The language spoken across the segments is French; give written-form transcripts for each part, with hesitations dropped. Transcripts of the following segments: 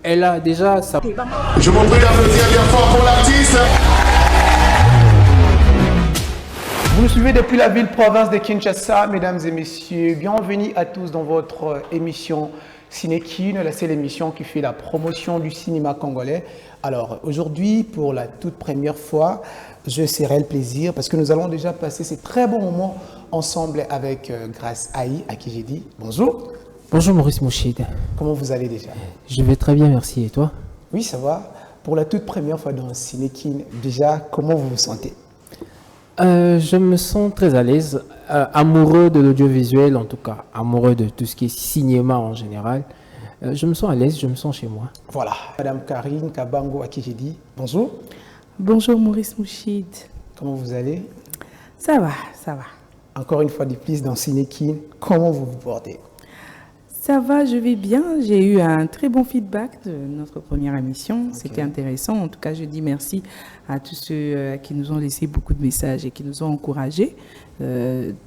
Elle a déjà sa... Je vous prie d'applaudir bien fort pour l'artiste. Vous nous suivez depuis la ville-province de Kinshasa, mesdames et messieurs. Bienvenue à tous dans votre émission Cinékin, la seule émission qui fait la promotion du cinéma congolais. Alors aujourd'hui, pour la toute première fois, je serai le plaisir parce que nous allons déjà passer ces très bons moments ensemble avec Grace Aïe, à qui j'ai dit bonjour. Bonjour Maurice Mouchid. Comment vous allez déjà? Je vais très bien, merci. Et toi? Oui, ça va. Pour la toute première fois dans Cinékin, déjà, comment vous vous sentez? Je me sens très à l'aise, amoureux de l'audiovisuel en tout cas, amoureux de tout ce qui est cinéma en général. Je me sens à l'aise, je me sens chez moi. Voilà, Madame Karine Kabango, à qui j'ai dit bonjour. Bonjour Maurice Mouchid. Comment vous allez? Ça va, ça va. Encore une fois de plus dans Cinékin, comment vous vous portez? Ça va, je vais bien. J'ai eu un très bon feedback de notre première émission. C'était intéressant. En tout cas, je dis merci à tous ceux qui nous ont laissé beaucoup de messages et qui nous ont encouragés.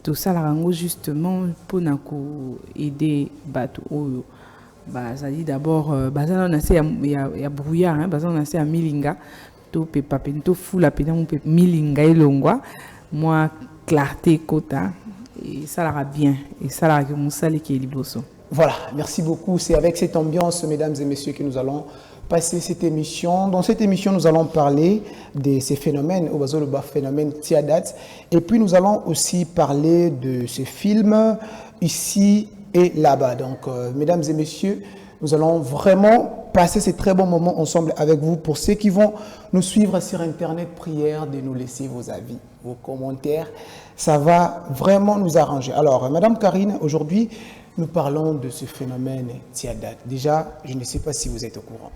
Tout ça, la rango justement, pour nous aider bateau. Ça dit d'abord, ça on a assez à brouillard, ça on a assez à milinga. To pe papen to fou la pena mon pe milinga et longwa. Moi clarté quota et ça l'ira bien et ça l'ira que mon sale qui est liboso. Voilà, merci beaucoup. C'est avec cette ambiance, mesdames et messieurs, que nous allons passer cette émission. Dans cette émission, nous allons parler de ces phénomènes, au bas le phénomène Tiadat. Et puis, nous allons aussi parler de ce film ici et là-bas. Donc, mesdames et messieurs, nous allons vraiment passer ces très bons moments ensemble avec vous. Pour ceux qui vont nous suivre sur Internet, prière de nous laisser vos avis, vos commentaires. Ça va vraiment nous arranger. Alors, Madame Karine, aujourd'hui, nous parlons de ce phénomène Tiadat. Déjà, je ne sais pas si vous êtes au courant.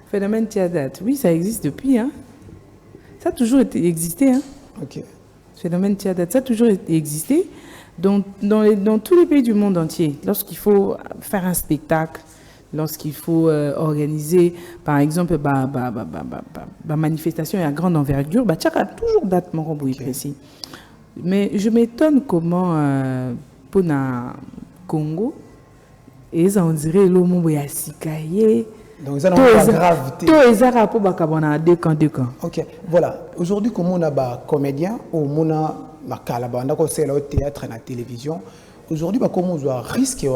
Phénomène Tiadat, oui, ça existe depuis. Ça a toujours existé. Ok. Phénomène Tiadat, ça a toujours existé dans tous les pays du monde entier. Lorsqu'il faut faire un spectacle, lorsqu'il faut organiser, par exemple, manifestation à grande envergure, il y a toujours date précis. Mais je m'étonne comment... pour le Congo, et on dirait que l'homme est asikaye. Donc, ça n'a pas de gravité. Tout est là pour deux camps. Ok, voilà. Aujourd'hui, comme on a des comédiens, ou on a des théâtre et la télévision, aujourd'hui, comment on a risqué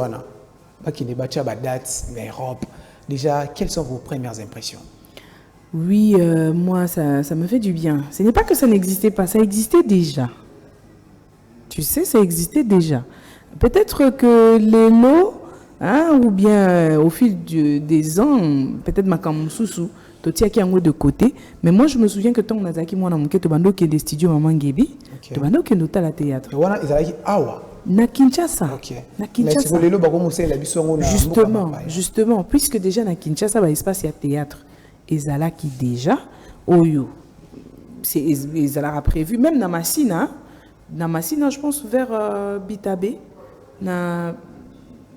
qu'il y ait des dates, l'Europe. Déjà, quelles sont vos premières impressions? Oui, moi, ça me fait du bien. Ce n'est pas que ça n'existait pas, ça existait déjà. Tu sais, ça existait déjà. Peut-être que les lots, ou bien au fil des ans, peut-être ma Sousou, Totia qui est de côté. Mais moi, je me souviens que tant on a dit moi, on a qui est des studios Maman Gebi, on a qui est à théâtre. Na Kinshasa. Na Kinshasa. Justement, puisque déjà na Kinshasa, il y a espace à théâtre. Et Zala qui déjà, Oyo, ils ont prévu, même dans Massina, je pense vers Bitabe, na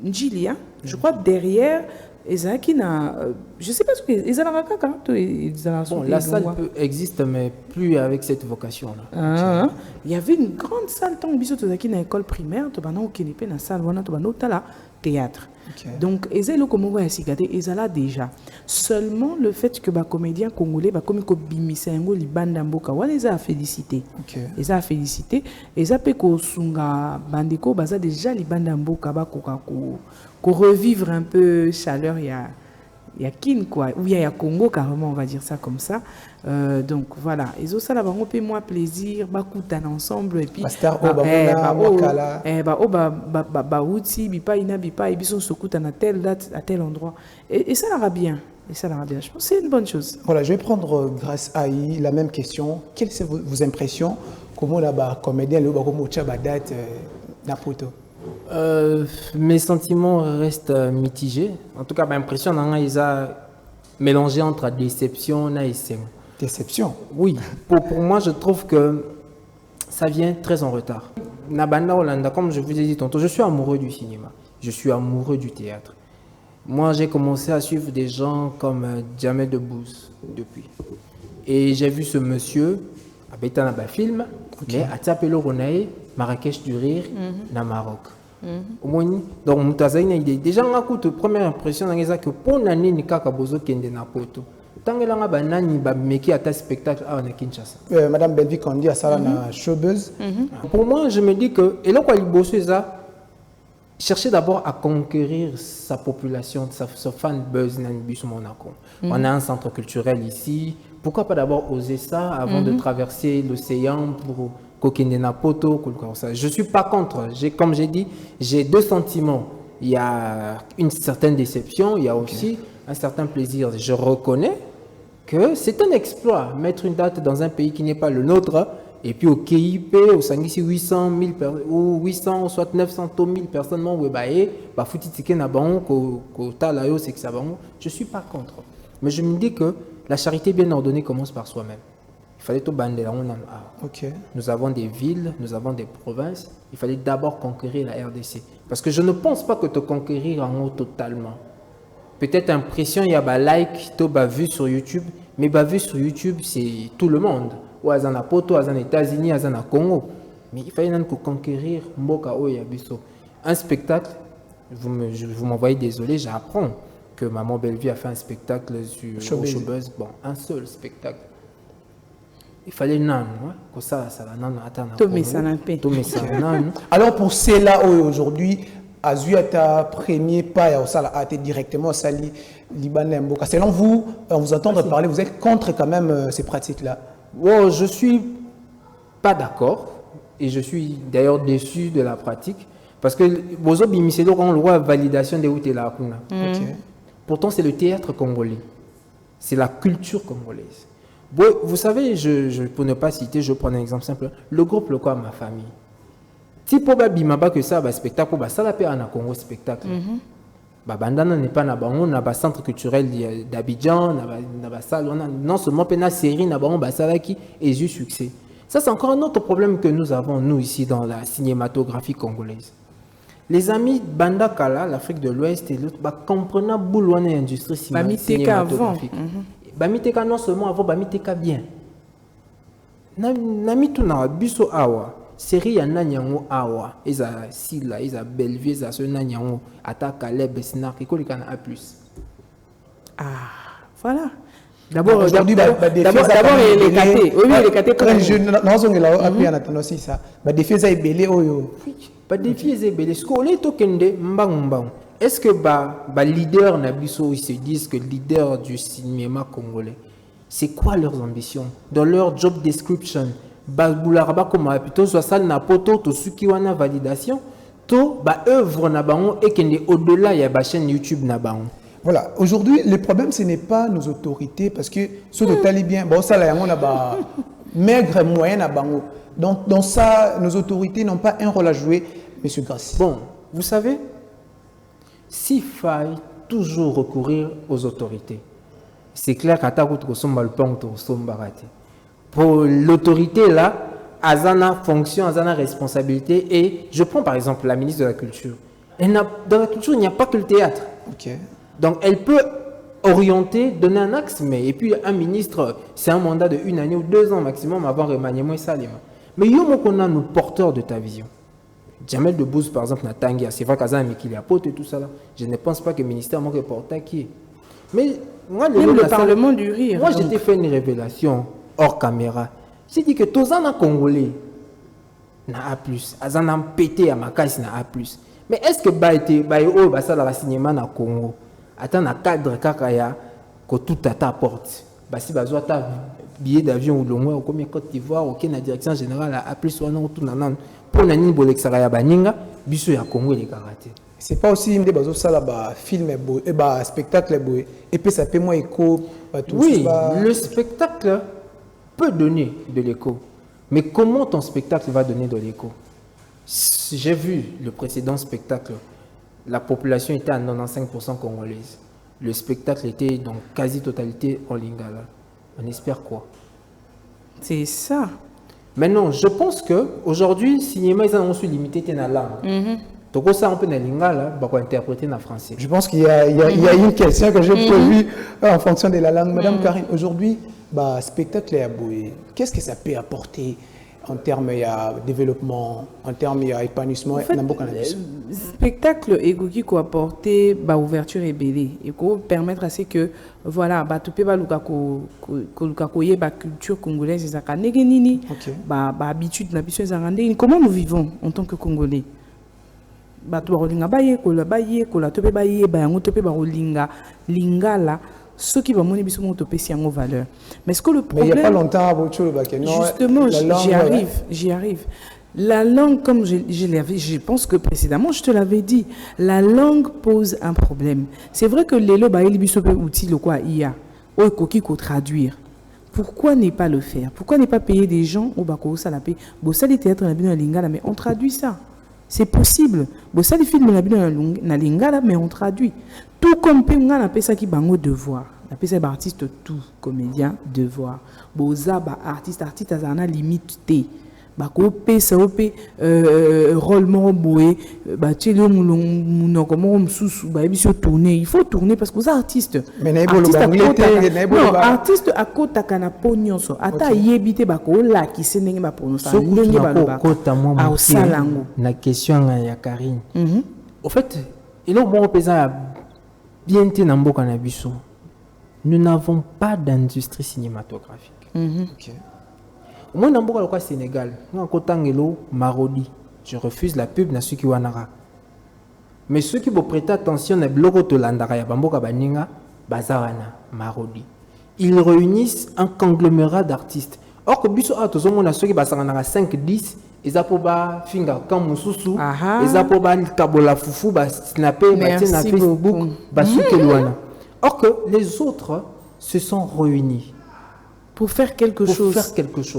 Njilia, je crois derrière, Ezaki na, je sais pas ce que Bon, la salle existe, mais plus avec cette vocation-là. Il y avait une grande salle tant que tu as école primaire, tu as une salle, tu as théâtre. Donc, Ezelo comme on voit Ezala déjà. Seulement le fait que les comédiens congolais, comme Bimisengo, les Bandamboka, les a félicité. Les a félicité. Les a sunga bandeko, baza déjà les Bandamboka, ko revivre un peu chaleur, il y a Kin quoi, ou il y a Congo carrément, on va dire ça comme ça. Donc voilà, et ça là on fait moi plaisir, bakutan ensemble et puis outi bipa ina bipa et bison sokuta à telle date à tel endroit et ça ira bien. Et ça ira bien. Je pense que c'est une bonne chose. Voilà, je vais prendre grâce à la même question. Quelles sont vos impressions? Comment là-bas comédien le comme date Napoto? Mes sentiments restent mitigés. En tout cas, ma impression, ils ont mélangé entre déception et essai. Déception? Oui. Pour moi, je trouve que ça vient très en retard. Nabanda Hollanda, comme je vous ai dit tantôt, je suis amoureux du cinéma. Je suis amoureux du théâtre. Moi, j'ai commencé à suivre des gens comme Djamé Debbouze depuis. Et j'ai vu ce monsieur, à Bétana film, mais à Tapelo Ronaï, Marrakech du Rire, dans Maroc. Au moins, donc, Moutazaïna, il est déjà en écoute, première impression, c'est que pour l'année, il y a un poto. Tant que l'on a un spectacle à Kinshasa. Madame Belvic, on dit à ça, na showbuzz. Pour moi, je me dis que, et là, quand il bosse ça, chercher d'abord à conquérir sa population, sa fan buzz Monaco. On a un centre culturel ici. Pourquoi pas d'abord oser ça avant de traverser l'océan pour Kokindena Poto. Je ne suis pas contre. Comme j'ai dit, j'ai deux sentiments. Il y a une certaine déception, il y a aussi un certain plaisir. Je reconnais que c'est un exploit, mettre une date dans un pays qui n'est pas le nôtre. Et puis au KIP, au Sangisi, 800 000 ou 800, soit 900 000 personnes, je ne suis pas contre. Mais je me dis que la charité bien ordonnée commence par soi-même. Il fallait tout bander là. Nous avons des villes, nous avons des provinces. Il fallait d'abord conquérir la RDC. Parce que je ne pense pas que te conquérir en haut totalement. Peut-être impression, il y a des likes, tu as vu sur YouTube. Mais vu sur YouTube, c'est tout le monde. Ou à Poto, à États-Unis, à Congo. Mais il fallait conquérir Mboka Oyabiso. Un spectacle, vous m'envoyez désolé, j'apprends que Maman Bellevue a fait un spectacle sur Showbuzz. Bon, un seul spectacle. Il fallait nan, que ça la nan attend. Alors pour ceux-là aujourd'hui, Azuata premier pas ça a été directement sali Libanais Mboka. Selon vous, on vous entend parler, vous êtes contre quand même ces pratiques-là? Oh, je suis pas d'accord et je suis d'ailleurs déçu de la pratique parce que Bozo Bimisedo quand on voit validation des routes et la Kuna. Pourtant c'est le théâtre congolais, c'est la culture congolaise. Vous savez, pour ne pas citer, je prends un exemple simple. Le groupe Le Quoi Ma Famille. Si pour Bimaba que ça va spectacle, ça la paix en Congo spectacle. Bandana n'est pas nabango, on a un centre culturel d'Abidjan, non seulement une série nabango basalaki et eu succès. Ça c'est encore un autre problème que nous avons nous ici dans la cinématographie congolaise. Les amis Banda Kala, l'Afrique de l'Ouest et l'autre, comprennent boulouane industrie cinématographique. Bamiteka non seulement avant, bamiteka bien. Namitu na biso awa. Série ya nanyango awa. Eza Sila, eza Bellevue, eza ce nanyango. Ata Caleb, Sinak, école kana A+. Ah, voilà. D'abord, aujourd'hui, d'abord, les catés. Oui, les catés. Quand je n'ai pas appris en attendant aussi ça. Défi ça est belé oyo. Défi est belé. Ce qu'on est tokende mbang. Est-ce que leader Nabiso, ils se disent que leader du cinéma congolais, c'est quoi leurs ambitions? Dans leur job description, Boularaba comme plutôt soit ça na poto to sukiwana validation, to œuvre nabango et qu'il est au-delà il y a ba chaîne YouTube nabango. Voilà, aujourd'hui le problème ce n'est pas nos autorités parce que ceux de talibien, bon ça là yango na ba maigre moyen nabango. Donc dans ça nos autorités n'ont pas un rôle à jouer, monsieur Grassi. Bon, vous savez, s'il faille toujours recourir aux autorités, c'est clair qu'à pour l'autorité là, Azana fonction, Azana responsabilité. Et je prends par exemple la ministre de la Culture. Dans la culture, il n'y a pas que le théâtre. Donc elle peut orienter, donner un axe, et puis un ministre, c'est un mandat de 1 année ou 2 ans maximum avant remaniement et salima. Mais il y a nos porteurs de ta vision. Jamel Debbouze, par exemple, c'est vrai qu'il y a pote et tout ça là. Je ne pense pas que le ministère manque de porteur qui est. Mais moi, même le Parlement du rire. Moi, j'étais fait une révélation hors caméra. J'ai dit que tous les Congolais n'a A+, Azana pété à ma caisse n'a A+. Mais est-ce que ça dans le cinéma na Congo, attends un cadre kakaya que tout à ta porte. Si besoin ta billet d'avion ou loin ou comme Côte d'Ivoire ou la direction générale à A+ ou non tout nan pour nani bolexara ya baninga biso ya Congo les karaté. C'est pas aussi des bazo ça là film et spectacle et puis ça fait moins écho tout. Oui, le spectacle peut donner de l'écho. Mais comment ton spectacle va donner de l'écho? J'ai vu le précédent spectacle. La population était à 95% congolaise. Le spectacle était donc quasi-totalité en lingala. On espère quoi? C'est ça. Maintenant, je pense qu'aujourd'hui, le cinéma, ils ont aussi limité dans la langue. Donc, ça, on peut interpréter en français. Je pense qu'il y a une question que j'ai prévue en fonction de la langue. Madame Karine, aujourd'hui, spectacle à Boué, qu'est-ce que ça peut apporter en termes de développement, en termes d'épanouissement. En fait, spectacle égoki ko apporter ba ouverture et belé et ko permettre à ce que voilà ba topé ba luka ko ye ba culture congolaise ezaka ndenge nini ba habitude na biso ezaka ndenge comment nous vivons en tant que Congolais ba to rolinga ba ye ko la topé ba ye ba yango topé ba rolinga lingala ceux qui vont monter biso mon topé si yango valeur mais est-ce que le problème mais il n'y a pas longtemps à Bocho justement j'y arrive. La langue, comme je pense que précédemment, je te l'avais dit, la langue pose un problème. C'est vrai que les lots, il y a outil, le quoi, IA, ou coquille qu'on traduire. Pourquoi ne pas le faire? Pourquoi ne pas payer des gens au bako salapé? Bon, ça, les théâtres, mais on traduit ça. C'est possible. Bon, ça, les films, na lingala, mais on traduit. Tout comme on appelle ça qui bango devoir. On appelle ça artiste, tout comédien, devoir. Bon, ça, artiste, ça a limite. Bako pesa ope rôle boé tchelo muno comment mususu ba biso tourner il faut tourner parce que aux artistes artiste à kota kana ponyonso ata yebite bako la ki senenge ba prononcer ndenge ba ba kota mo na question ya Karine au fait il est bon pesa bien te na mboka na biso nous n'avons pas d'industrie cinématographique. OK. Moi, je suis au Sénégal. Je suis Marodi. Je refuse la pub na suki wanara. Mais ceux qui vont prêter attention à blogo to landara ya bamboka baninga bazawana Marodi. Ils réunissent un conglomérat d'artistes. Or que biso a tozo mona ceux qui basangana 5 10 ezapoba finga kamususu ezapoba kabola fufu ba snapper ba na Facebook ba suki luana. Or que les autres se sont réunis pour faire quelque chose.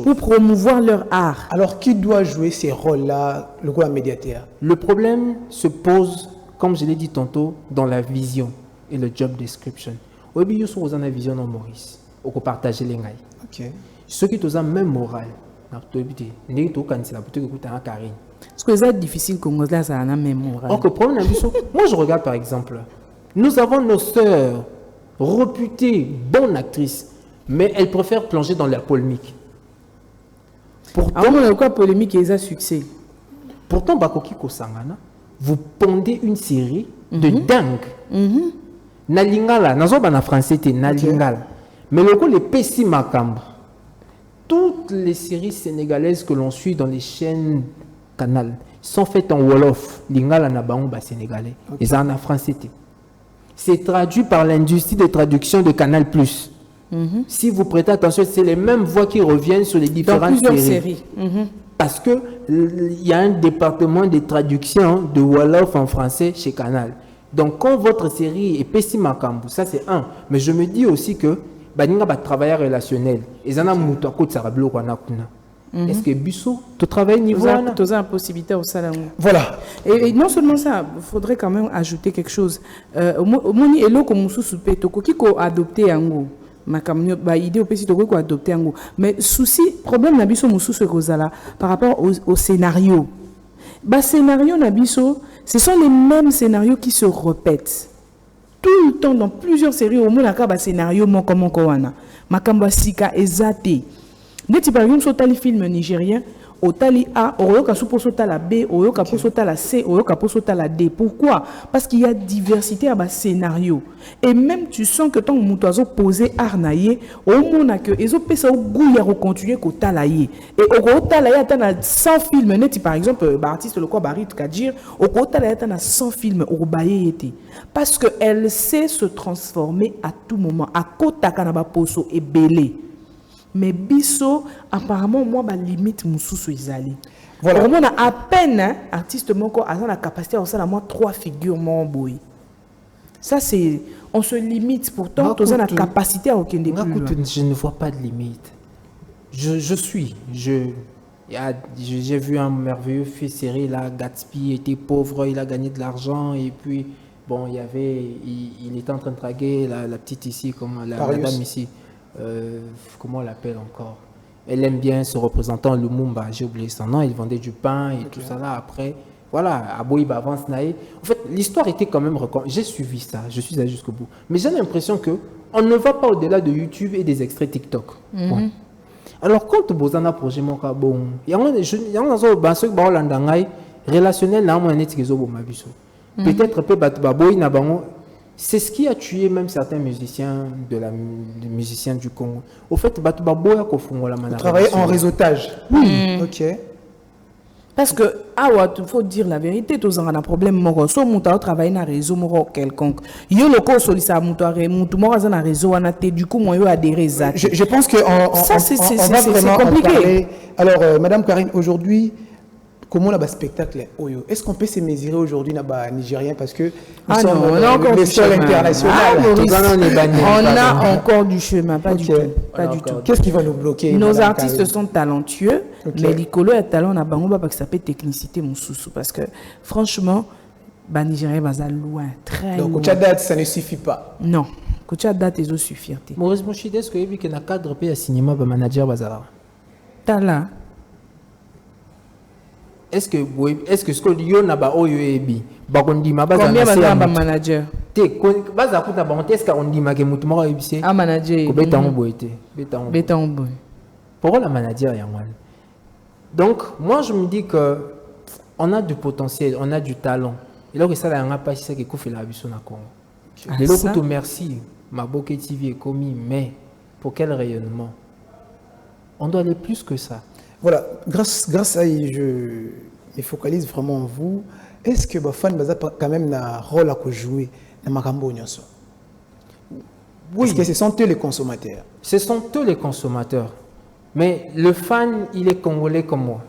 Pour promouvoir leur art. Alors, qui doit jouer ces rôles-là, le grand médiateur? Le problème se pose, comme je l'ai dit tantôt, dans la vision et le job description. Au début, vous avez une vision en Maurice. Vous pouvez partager les gars. OK. Ceux qui ont même moral, est-ce que c'est difficile qu'on ait ça même moral? Donc, le problème, moi je regarde par exemple, nous avons nos sœurs réputées bonnes actrices. Mais elle préfère plonger dans la polémique. Pourtant, quoi polémique et ça succès. Pourtant, Bakoki Kosangana, vous pondez une série de dingue. Nalingala, nazoba na français te Nalingala. Mais le coup les Pessi Makambo. Toutes les séries sénégalaises que l'on suit dans les chaînes Canal sont faites en Wolof. Lingala na baomba sénégalais. Et ça en français te. C'est traduit par l'industrie de traduction de Canal+. Si vous prêtez attention, c'est les mêmes voix qui reviennent sur les différentes séries. Parce que il y a un département de traduction de Wolof en français chez Canal. Donc quand votre série est Pessi Makambu, ça c'est un. Mais je me dis aussi que baninga ba travailleur relationnel. Ils en ont muto à côté sarablo kwa nakuna. Est-ce que Bissot, tu travailles niveau tu as une possibilité au salon. Voilà. Et non seulement ça, il faudrait quand même ajouter quelque chose. Au moni elo comme mususu pe to ko adopté ango. Ma idée au PC ko adopté ango. Mais souci problème na biso mususu kozala par rapport au scénario. Ba scénario na biso, ce sont les mêmes scénarios qui se répètent. Tout le temps dans plusieurs séries au moins ba scénario mon comme wana. Makamba sika ezate. Neti par exemple sur les films nigériens, au tali A, oyoka supposota la B, oyoka posota la C, oyoka posota la D. Pourquoi? Parce qu'il y a diversité à bas scénario. Et même tu sens que tant que mutoazo posé arnaye, au moins que ezo pesa au goût ya continuer ko talaye. Et au talaye atana 100 films neti par exemple artiste le quoi Barit Kadir, au talaye atana 100 films au baye été. Parce que elle sait se transformer à tout moment. À kota kanaba poso et belé. Mais biso apparemment moi ma limite mususu izali. Voilà, on a à peine artiste moko a la capacité à faire moi 3 figures mon boy. Ça c'est on se limite pourtant on a la capacité à aucun des plus. Je ne vois pas de limite. J'ai vu un merveilleux film série là, Gatsby était pauvre, il a gagné de l'argent et puis bon, il était en train de draguer la petite ici comme la dame ici. Comment on l'appelle encore? Elle aime bien ce représentant Lumumba, j'ai oublié son nom, il vendait du pain et tout ça là. Après, voilà, Aboïba avance naïe. En fait, l'histoire était quand même j'ai suivi ça, je suis allé jusqu'au bout. Mais j'ai l'impression que on ne va pas au-delà de YouTube et des extraits TikTok. Bon. Alors, quand tu as un projet, bon, il y a un ceux qui ont relationnel, peut-être, c'est ce qui a tué même certains musiciens des musiciens du Congo. Au fait, vous travaillez en réseautage. Oui. Ok. Parce que, il faut dire la vérité, tu as un problème, si tu travailles dans un réseau quelconque, il y a le cours sur le réseau, du coup, moi, adhéré. Je pense qu'on va vraiment compliqué. En parler. Alors, Madame Karine, aujourd'hui, comment le spectacle est-ce qu'on peut se mesurer aujourd'hui dans le Nigérien parce que nous sommes le sol international. On a encore du chemin, pas du tout. Qu'est-ce qui va nous bloquer? Nos artistes sont talentueux, mais l'icolo est talent à Bangoba parce que ça peut technicité mon sous parce que franchement, le Nigérien va loin, très loin. Donc, date, ça ne suffit pas. Non, date est suffisante. Maurice Mouchide, est-ce qu'il y a un cadre de cinéma pour manager Bazara? Tala. Est-ce que ce que y a ba oyoebi bakondima baza combien baza ba manager te baza kuta ba est-ce qu'on dit ma ke mutu moko ebise a manager ko beta on boité beta on boy pour la manager ya ngwana. Donc moi je me dis que on a du potentiel, on a du talent et là que ça la nga pas c'est que ko fait la biso na Congo. Les lokuto merci Maboke TV est commis mais pour quel rayonnement? On doit aller plus que ça. Voilà, grâce à je me focalise vraiment en vous. Est-ce que les fans ont quand même un rôle à jouer dans Makambo Nyonso? Oui. Parce que ce sont eux les consommateurs. Ce sont eux les consommateurs. Mais le fan, il est congolais comme moi.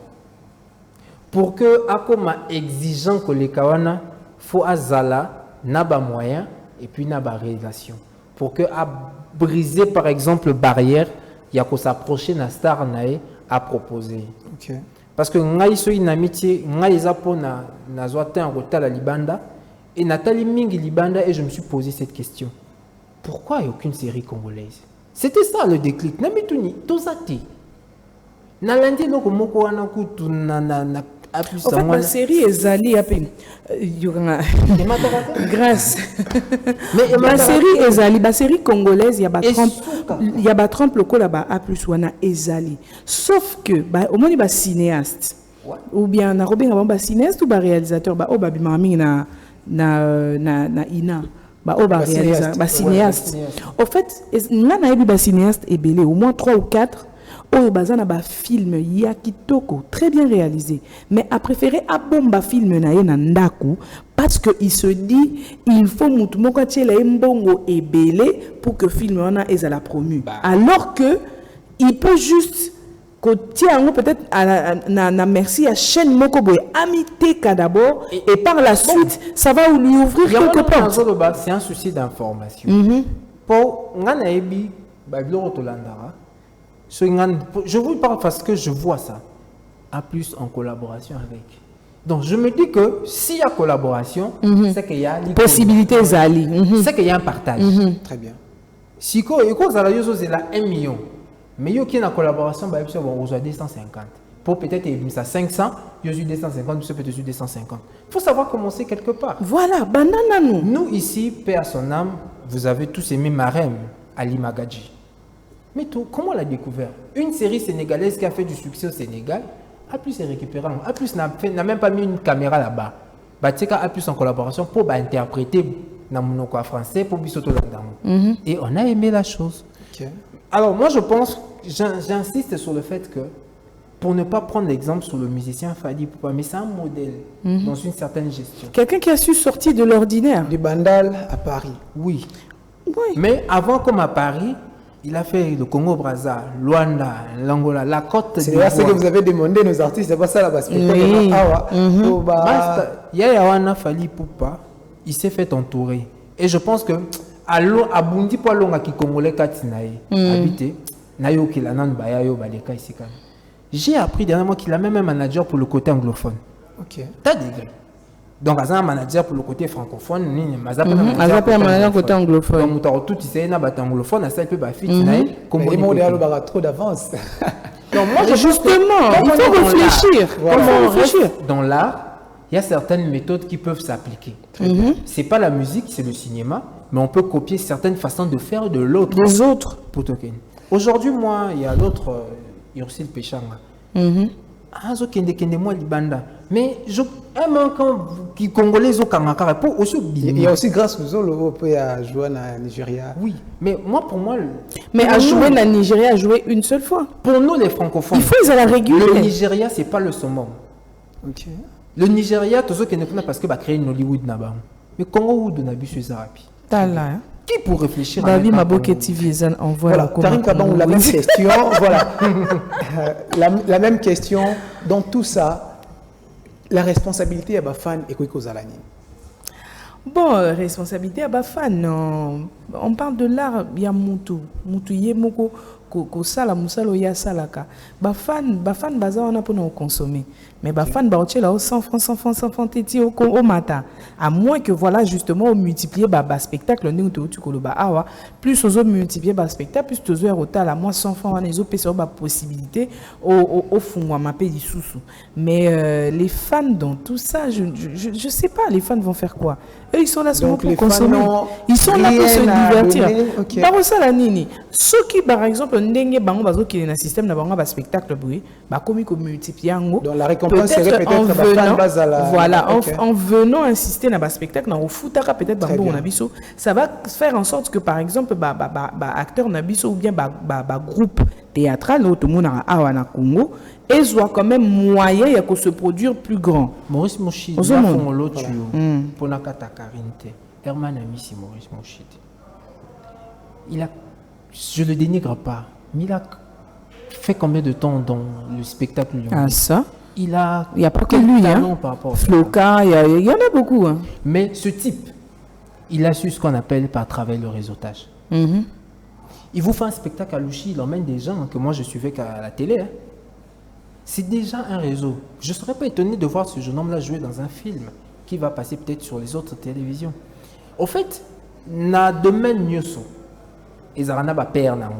Pour que, à comme exigeant que les Kawana, faut azala, naba moyen et puis naba relation. Pour que, à briser par exemple barrière, il y a qu'à s'approcher na star nae à proposer. Okay. Parce que ngai so une amitié, ngai zapo na zoatin en retard la libanda et Nathalie Mingi libanda et je me suis posé cette question. Pourquoi il n'y a aucune série congolaise? C'était ça le déclic. Namituni, tozati. Nalandi no komoko wana kutu na en fait, ma série est Zali à peine. Grâce. Mais ma série est Zali, ma série congolaise, il y a 30 locaux là-bas, A plus wana Ezali. Sauf que, au moins, il y a cinéaste. Ou bien, na Robin, il y a cinéaste ou réalisateur, au babi mami na ina. Cinéaste. En fait, il y a cinéaste et belé, au moins 3 ou 4. Oh, bazana ba film ya kitoko très bien réalisé, mais a préféré a bomba film na ye na ndaku parce que il se dit il faut mutu moko tiela mbongo ebele pour que film wana ezala promu, alors que il peut juste côté peut-être na merci à chaîne moko boy amité ka d'abord et par la suite ça va lui ouvrir quelque part. C'est un souci d'information. Pour ngana ebi ba biloko tolandara. Je vous parle parce que je vois ça. A plus en collaboration avec. Donc je me dis que s'il y a collaboration, c'est qu'il y a possibilité Zali. C'est qu'il y a un partage. Très bien. Si vous avez 1 million, mais il y a une collaboration, on reçoit 250. Pour peut-être 500, il y a 250, peut-être 250. Il faut savoir commencer quelque part. Voilà, banana nous. Nous ici, paix à son âme, vous avez tous aimé Marem, Ali Magadji. Mais comment on l'a découvert? Une série sénégalaise qui a fait du succès au Sénégal, A plus est récupéré. A plus n'a même pas mis une caméra là-bas. A plus en collaboration pour interpréter dans mon français pour bisoto là-dedans. Et on a aimé la chose. Okay. Alors moi je pense, j'insiste sur le fait que pour ne pas prendre l'exemple sur le musicien Fadi Poupa, mais c'est un modèle dans une certaine gestion. Quelqu'un qui a su sortir de l'ordinaire. Du Bandal à Paris. Oui. Mais avant comme à Paris, il a fait le Congo-Brazza, Luanda, l'Angola, la Côte d'Ivoire. C'est ce que vous avez demandé nos artistes, c'est pas ça là-bas. Yayawana Fali Poupa, il s'est fait entourer. Et je pense que à Bundi pour l'onga qui congolais Katinae, habité, Nayo Kilanan Bayayo Baleka ici. J'ai appris dernièrement qu'il a même un manager pour le côté anglophone. Ok. T'as des gars. Donc, il y a un manager pour le côté francophone, il y a un manager pour le côté anglophone. Donc, tout ici, il y a un anglophone, ça peut être comme il y a trop d'avance. Donc, moi, justement, il faut réfléchir. Dans l'art, il y a certaines méthodes qui peuvent s'appliquer. Ce n'est pas la musique, c'est le cinéma, mais on peut copier certaines façons de faire de l'autre. Des autres. Aujourd'hui, moi, il y a l'autre Ursil Péchanga. Azo kende moi libanda. Mais je aime quand les Congolais ont kangaka pour aussi il y a aussi grâce aux Zolo peut jouer en Nigeria. Oui, mais moi pour moi mais à jouer en Nigeria, à jouer une seule fois. Pour nous les francophones. Il faut ils la réguler. Le Nigeria c'est pas le summum. OK. Le Nigeria tout ce qui n'est parce que va créer une Hollywood là-bas. Mais Congo Wood na bisu zarapi. Tala. Qui pour réfléchir à la Maboke TV envoie voilà, Karim Kabang, la même question. Voilà. La même question. Dans tout ça, la responsabilité à Bafan et Kweko Zalani. Bon, responsabilité à Bafan, on parle de l'art, il y a Moutou Yemoko, Kosala, Moussalo, Yasalaka. Bafan, Baza, on a pour nous consommer. Mais Bafan, Baochela, 100 francs, téti au matin. À moins que, voilà, justement, on multiplie le spectacle, on est plus aux autres multiplier le spectacle, plus aux autres, à moins 100 francs, on est au possibilité, au fond, on m'a payé sous. Mais les fans dans tout ça, je sais pas, les fans vont faire quoi? Eux, ils sont là seulement pour consommer. Ils sont là pour se divertir. Par ça, la nini. Ceux qui, par exemple, n'engagent pas qui est dans le système, dans le spectacle, comme ils multiplient. Donc la récompense serait peut-être en venant insister dans le spectacle, dans le foot, peut-être ça va faire en sorte que, par exemple, acteur Nabiso ou bien groupe théâtral, tout le monde a Congo, et soit quand même moyen de se produire plus grand. Maurice Mouchid, pour la Karinte, Herman Amissi, Maurice Mouchid. Il a, je ne le dénigre pas, mais il a fait combien de temps dans le spectacle? Ah, ça? Il n'y a pas que lui, hein? Floca, il y en a beaucoup. Hein? Mais ce type, il a su ce qu'on appelle par travail le réseautage. Il vous fait un spectacle à Louchi, il emmène des gens que moi je suivais qu'à la télé. Hein. C'est déjà un réseau. Je ne serais pas étonné de voir ce jeune homme-là jouer dans un film qui va passer peut-être sur les autres télévisions. Au fait, na domaine nyoso, ezarana ba père na mo.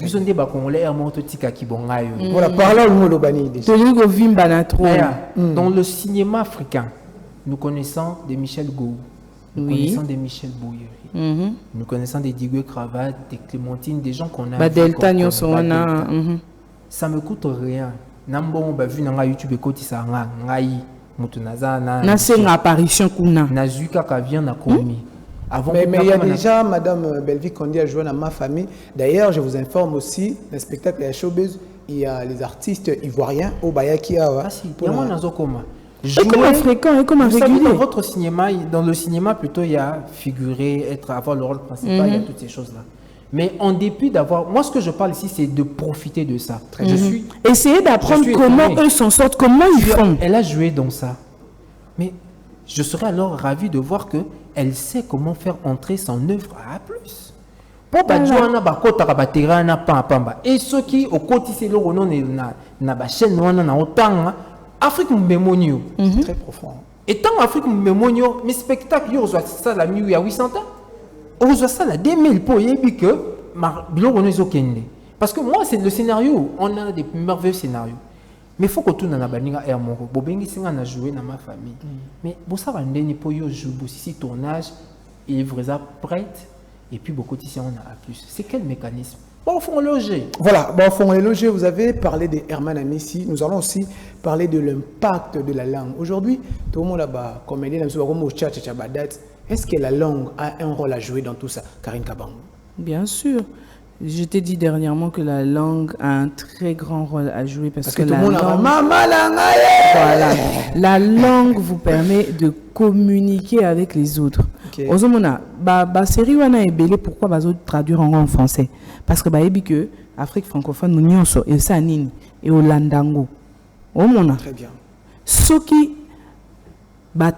Ils ont dit ba congolais remonte tika kibongayo. Voilà, parlons le mot lobani déjà. Dans le cinéma africain, nous connaissons des Michel Gou, nous connaissons des Michel Bouyeri, nous connaissons des Digwe Cravate, des Clémentine, des gens qu'on a Delta ça me coûte rien. Nambo ba vu na YouTube ekoti sa ngai mutu nazana na senga apparition kuna na zuka ka vient na komi. Mais il y a déjà Madame Belvic Kondi a joué dans ma famille. D'ailleurs, je vous informe aussi, dans le spectacle à Showbiz, il y a les artistes ivoiriens au Bayaki. Ah si, il y a un azokoma. Comme fréquent et comme régulier. Dans votre cinéma, dans le cinéma plutôt, il y a figurer, avoir le rôle principal, il y a toutes ces choses-là. Mais en dépit d'avoir... Moi, ce que je parle ici, c'est de profiter de ça. Je suis... Essayez d'apprendre comment eux s'en sortent, comment ils font. Elle a joué dans ça. Mais je serais alors ravi de voir qu'elle sait comment faire entrer son œuvre à plus. Pour Badjouana, Bakota, Baterana, Pamba. Et ceux qui, au quotidien, na ba chaîne, na autant, Afrique Mbemonio. C'est très profond. Et tant Afrique Mbemonio, mes spectacles, ils ont ça la il y a 800 ans. On reçoit ça à 2000 pour y que parce que moi c'est le scénario, on a des merveilleux scénarios, mais il faut que tout dans la baninga air moko bobengi singa na jouer dans ma famille mais bon ça va ndeni pour yo jouer si tournage et livraison prête et puis beaucoup ici on a plus. C'est quel mécanisme? Bon fond loger. Voilà, bon fond loger, vous avez parlé de Herman Amissi, nous allons aussi parler de l'impact de la langue. Aujourd'hui, tout le monde là-bas comédien comme est-ce que la langue a un rôle à jouer dans tout ça, Karine Kabang? Bien sûr. Je t'ai dit dernièrement que la langue a un très grand rôle à jouer parce que tout la le monde langue, voilà, la langue vous permet de communiquer avec les autres. Ozomona, série wana ebele pourquoi bazo traduire en français? Parce que ebi que Afrique francophone nous nyonso et ça nini et Holandango. Omona. Très bien. Ce qui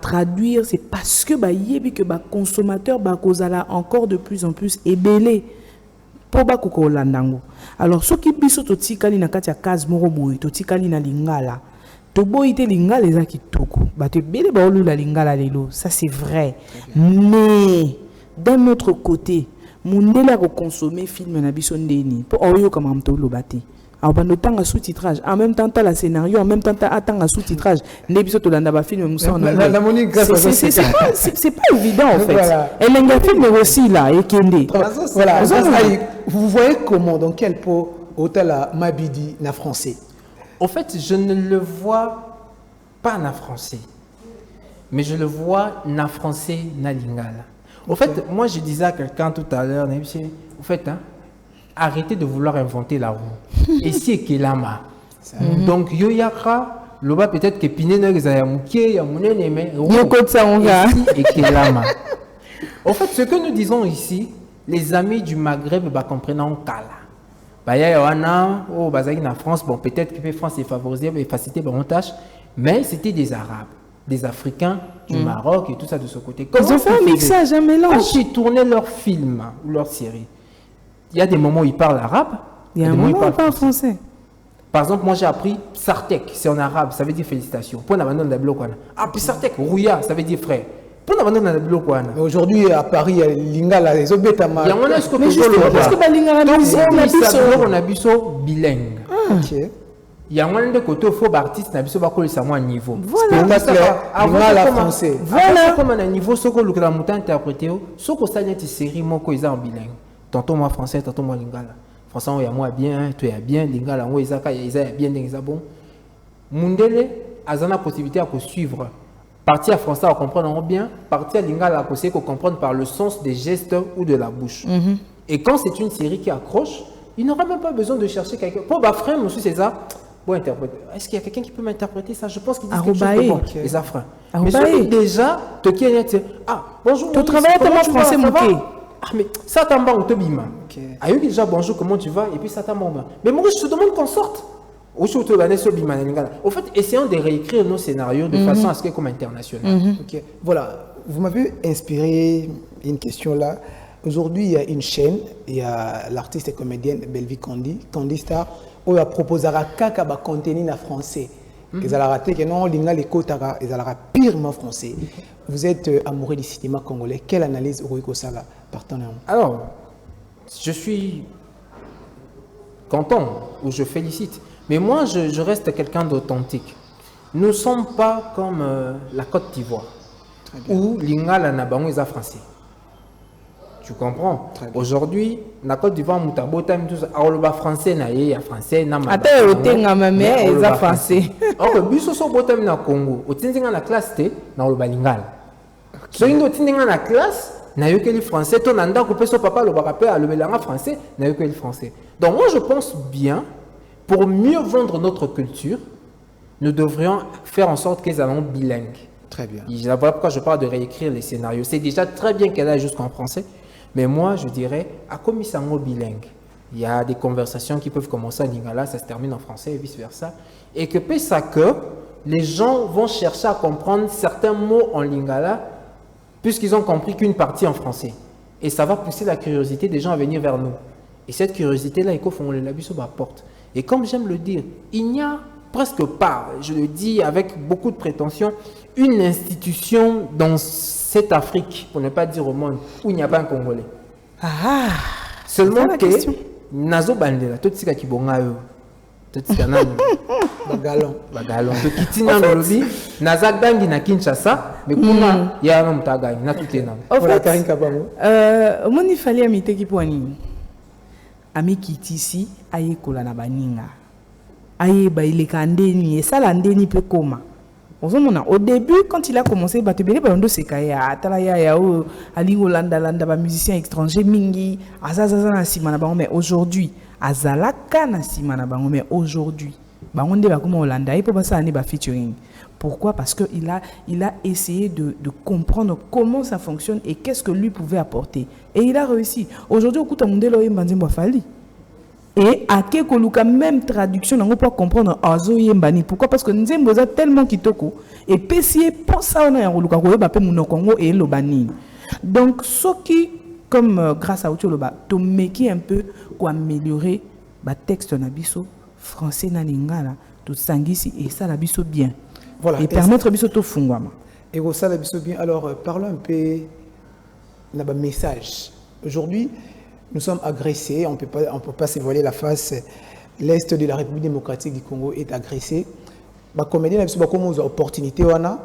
traduire, c'est parce que yebi que consommateur kozala encore de plus en plus ebele pour bakoko Holandango. Alors ce qui biso to tikali na kati ya case moko boy to tikali na lingala to boyite lingala eza kitoko te bele ba olula lingala lelo, ça c'est vrai. Mais d'un autre côté mundela ko consommer film na biso ndeni po oyo kama mto lobate. Alors, pendant temps à sous-titrage, en même temps, tu as le scénario, en même temps, tu as un sous-titrage. C'est pas évident, en fait. Et le film est aussi là, et Kende. Voilà. Vous voyez comment, dans quel pot otala mabidi na français. En fait, je ne le vois pas en français, mais je le vois en français na lingala. En fait, moi je disais à quelqu'un tout à l'heure, en fait, hein, arrêtez de vouloir inventer la roue. Et si Kelama. Donc, yoyaka, loba peut-être que Pinena ya mukie, ya munene, mais et Kelama. En fait, ce que nous disons ici, les amis du Maghreb comprennent en Kala. En France, bon, peut-être que la France est favorisée, mais facilité par tâche, mais c'était des Arabes, des Africains, du Maroc et tout ça de ce côté. Ils ont fait un mixage, un mélange. Quand ils tournaient leurs films ou leurs séries, il y a des moments où ils parlent arabe, il y a un moment où ils parlent français. Par exemple, moi j'ai appris Sartek, c'est en arabe, ça veut dire félicitations. Pour l'abandon de la bloc, ah, puis Sartek, Rouya, ça veut dire frère. Aujourd'hui à Paris, il y a Lingala, les Obetama. Il y a un est-ce que Lingala on a bilingue. Il y a un de côté il faut artiste na biso ba ko ça moi niveau. Voilà, Lingala français. Voilà comme un niveau ce que le mutant interprété, ce que ça une série moko ils en bilingue. Tantôt moi français, tantôt moi Lingala. Français il y a moi bien, toi il y a bien Lingala, moi ils a bien ils a bon. Mundele azana possibilité à suivre. Partie à français à comprendre bien, partie à lingala à comprendre par le sens des gestes ou de la bouche. Et quand c'est une série qui accroche, il n'aura même pas besoin de chercher quelqu'un. Pour Bafrin, monsieur César, bon interpréter. Est-ce qu'il y a quelqu'un qui peut m'interpréter ça? Je pense qu'il dit quelque chose de bon. Les Africains. Mais celui déjà, tu ah, bonjour. Tu travailles tellement français, mon pied. Ah, mais ça t'en va ou te bima. Aïe, déjà, bonjour, comment tu vas? Et puis ça t'en va. Mais moi, je te demande qu'on sorte. Au fait, essayons de réécrire nos scénarios de façon à ce que comme international. Voilà, vous m'avez inspiré une question là. Aujourd'hui, il y a une chaîne, il y a l'artiste et comédienne Belvi Candy Star, où elle proposera kaka ba contenu en français. Ils allaient rater que non, l'inga les kotara, ils allaient purement français. Vous êtes amoureux du cinéma congolais. Quelle analyse Roiko Sala partenaire? Alors, je suis content ou je félicite. Mais moi, je reste quelqu'un d'authentique. Nous ne sommes pas comme la Côte d'Ivoire, où l'Ingala n'a pas est français. Tu comprends? Aujourd'hui, la Côte d'Ivoire, Moutabota, le français, il y a français, il y a français. Or, le bus au Botam na Congo, au Tinzinga la classe, il y a le Lingala. Si on a la classe, il y a le français, ton anda coupé son papa, le barapé, le français, il y a le français. Donc, moi, je pense bien. Pour mieux vendre notre culture, nous devrions faire en sorte qu'elles soient bilingues. Très bien. Voilà pourquoi je parle de réécrire les scénarios. C'est déjà très bien qu'elle aille jusqu'en français, mais moi je dirais, à comme ils sont bilingues, il y a des conversations qui peuvent commencer en lingala, ça se termine en français et vice-versa. Et que ça que les gens vont chercher à comprendre certains mots en lingala, puisqu'ils ont compris qu'une partie en français. Et ça va pousser la curiosité des gens à venir vers nous. Et cette curiosité-là, il faut qu'on les labisse sur la porte. Et comme j'aime le dire, il n'y a presque pas, je le dis avec beaucoup de prétention, une institution dans cette Afrique, pour ne pas dire au monde, où il n'y a pas un Congolais. Ah, seulement que Nazo Bandela, tout ce qui est bon à eux, tout ce qui est bagalon, tout ce qui est dans le lobby, Nazak Dangi na Kinshasa, mais kuna il y a un mutaga, na tout est là. En fait, mon il fallait amiter qui poigne. Ami kiti ici aye kola na baninga aye ba il kandeni et ça landeni peut comment au début quand il a commencé ba te bele ba ndo sekaya atala ya o ali Holanda landa ba musicien étranger mingi azazaza na sima na bango mais aujourd'hui azalaka na sima na bango mais aujourd'hui bango nde ba comme Holanda et pour ba ça ne ba featuring. Pourquoi? Parce qu'il a essayé de comprendre comment ça fonctionne et qu'est-ce que lui pouvait apporter. Et il a réussi. Aujourd'hui, au coup de Fali. Et à Kekoluka, même traduction, on ne peut pas comprendre Azo Yembani. Pourquoi? Parce que nous avons tellement kitoko. Et PCA, pour ça, on a un Congo et l'Obani. Donc, ce qui, comme grâce à Otioloba, tu m'équipes un peu pour améliorer le texte nabiso, français na lingala, tout sangisi et ça nabiso bien. Voilà, et permettre bisoto fungwama. Et ça la biso bien. Alors parlons un peu d'un message. Aujourd'hui, nous sommes agressés, on peut pas se voiler la face. L'est de la République démocratique du Congo est agressé. Ba comédien biso ba comme opportunité wana,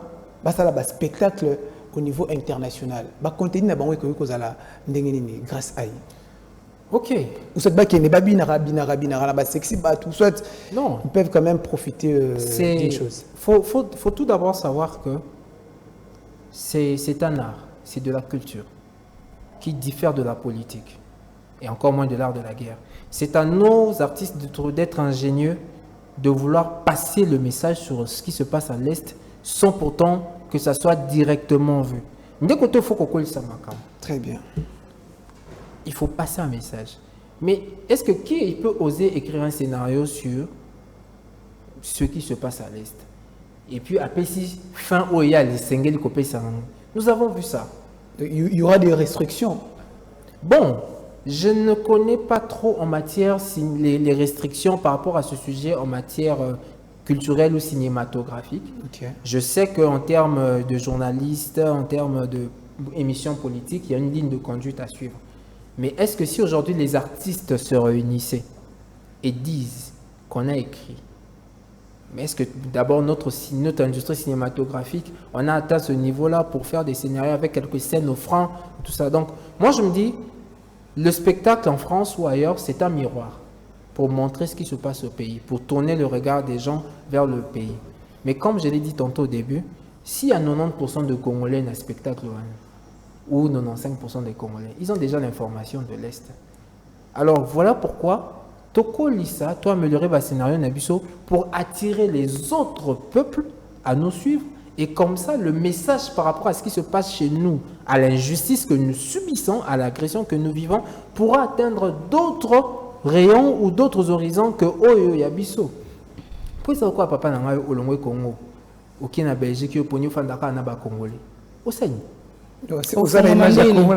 ba ça la spectacle au niveau international. Ba contenu na bango ko kozala ndenge nini grâce à Ok. Ou soit qui n'est pas binara, sexy, tout soit. Non. Ils peuvent quand même profiter d'une chose. Faut tout d'abord savoir que c'est un art, c'est de la culture qui diffère de la politique et encore moins de l'art de la guerre. C'est à nos artistes d'être ingénieux, de vouloir passer le message sur ce qui se passe à l'Est sans pourtant que ça soit directement vu. Très bien. Il faut passer un message. Mais est-ce que qui peut oser écrire un scénario sur ce qui se passe à l'Est? Et puis après, si fin Oya, les Sengel Kopé, nous avons vu ça. Il y aura des restrictions. Bon, je ne connais pas trop en matière les restrictions par rapport à ce sujet en matière culturelle ou cinématographique. Okay. Je sais qu'en termes de journalistes, en termes d'émissions politiques, il y a une ligne de conduite à suivre. Mais est-ce que si aujourd'hui les artistes se réunissaient et disent qu'on a écrit, mais est-ce que d'abord notre industrie cinématographique, on a atteint ce niveau-là pour faire des scénarios avec quelques scènes au franc, tout ça. Donc moi je me dis, le spectacle en France ou ailleurs, c'est un miroir pour montrer ce qui se passe au pays, pour tourner le regard des gens vers le pays. Mais comme je l'ai dit tantôt au début, s'il y a 90% de Congolais dans un spectacle, ou 95% des Congolais, ils ont déjà l'information de l'Est. Alors voilà pourquoi Toko Lisa, toi améliorer le scénario Nabiso pour attirer les autres peuples à nous suivre. Et comme ça, le message par rapport à ce qui se passe chez nous, à l'injustice que nous subissons, à l'agression que nous vivons, pourra atteindre d'autres rayons ou d'autres horizons que Oyo Yabiso. Pour ça, quoi, papa, n'a au Longo Congo, au Kenya, Belgique, au Pogno, Fandaka, Naba Congolais. Au Seigneur. C'est au l'image de Congo,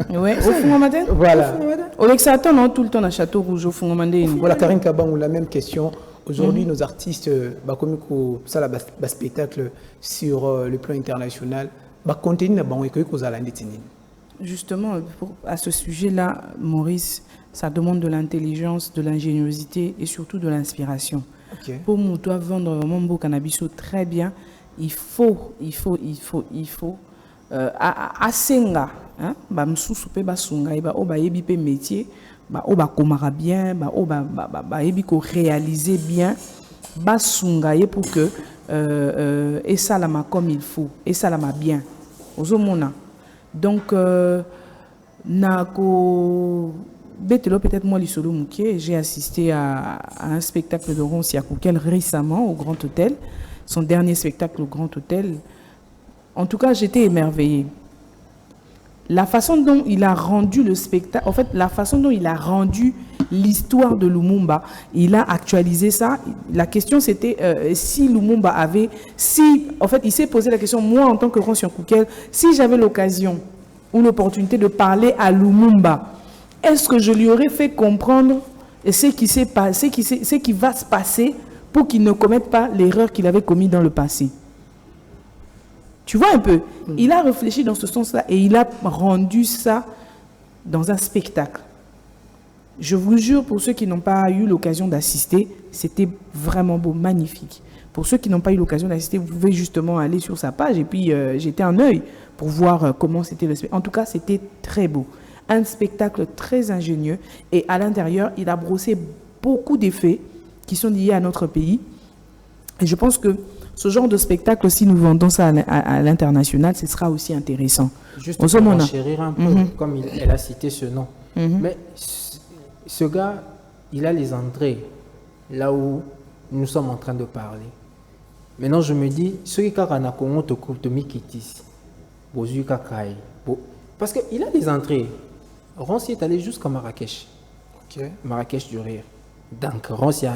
oui, au Fungomandé. Voilà. Au Lexaton, non, tout le temps à Château Rouge, au Fungomandé. Voilà, Karine Kabang, la même question. Aujourd'hui, nos artistes, comme ça, la spectacle sur le plan international, contenu justement, à ce sujet-là, Maurice, ça demande de l'intelligence, de l'ingéniosité et surtout de l'inspiration. Okay. Pour nous, toi, vendre vraiment beau cannabis très bien, il faut asenga, hein, ba msusu pe ba sunga ba o ba yebi pe métier, ba o ba komara bien, ba o ba yebi ko réaliser bien, ba sunga ye pour que et ça la ma comme il faut, et ça la ma bien. Ozomona. Donc nako betelo peut-être moi lisolo mukie, j'ai assisté à un spectacle de Ron Siakoukel récemment au Grand Hôtel, son dernier spectacle au Grand Hôtel. En tout cas, j'étais émerveillée. La façon dont il a rendu le spectacle, en fait, la façon dont il a rendu l'histoire de Lumumba, il a actualisé ça. La question, c'était si Lumumba avait... en fait, il s'est posé la question, moi, en tant que Ron Siakoukel, si j'avais l'occasion ou l'opportunité de parler à Lumumba, est-ce que je lui aurais fait comprendre ce qui s'est passé, ce qui va se passer pour qu'il ne commette pas l'erreur qu'il avait commise dans le passé? Tu vois un peu, il a réfléchi dans ce sens-là et il a rendu ça dans un spectacle. Je vous jure, pour ceux qui n'ont pas eu l'occasion d'assister, c'était vraiment beau, magnifique. Pour ceux qui n'ont pas eu l'occasion d'assister, vous pouvez justement aller sur sa page et puis jeter un œil pour voir comment c'était le spectacle. En tout cas, c'était très beau. Un spectacle très ingénieux et à l'intérieur, il a brossé beaucoup d'effets qui sont liés à notre pays. Et je pense que ce genre de spectacle, si nous vendons ça à l'international, ce sera aussi intéressant. Juste pour enchérir un peu, comme elle a cité ce nom. Mais ce gars, il a les entrées là où nous sommes en train de parler. Maintenant, je me dis, ceux qui ont Congo te mikitis, parce qu'il a des entrées. Ronsi est allé jusqu'à Marrakech. Okay. Marrakech du rire. Donc, Ronsi,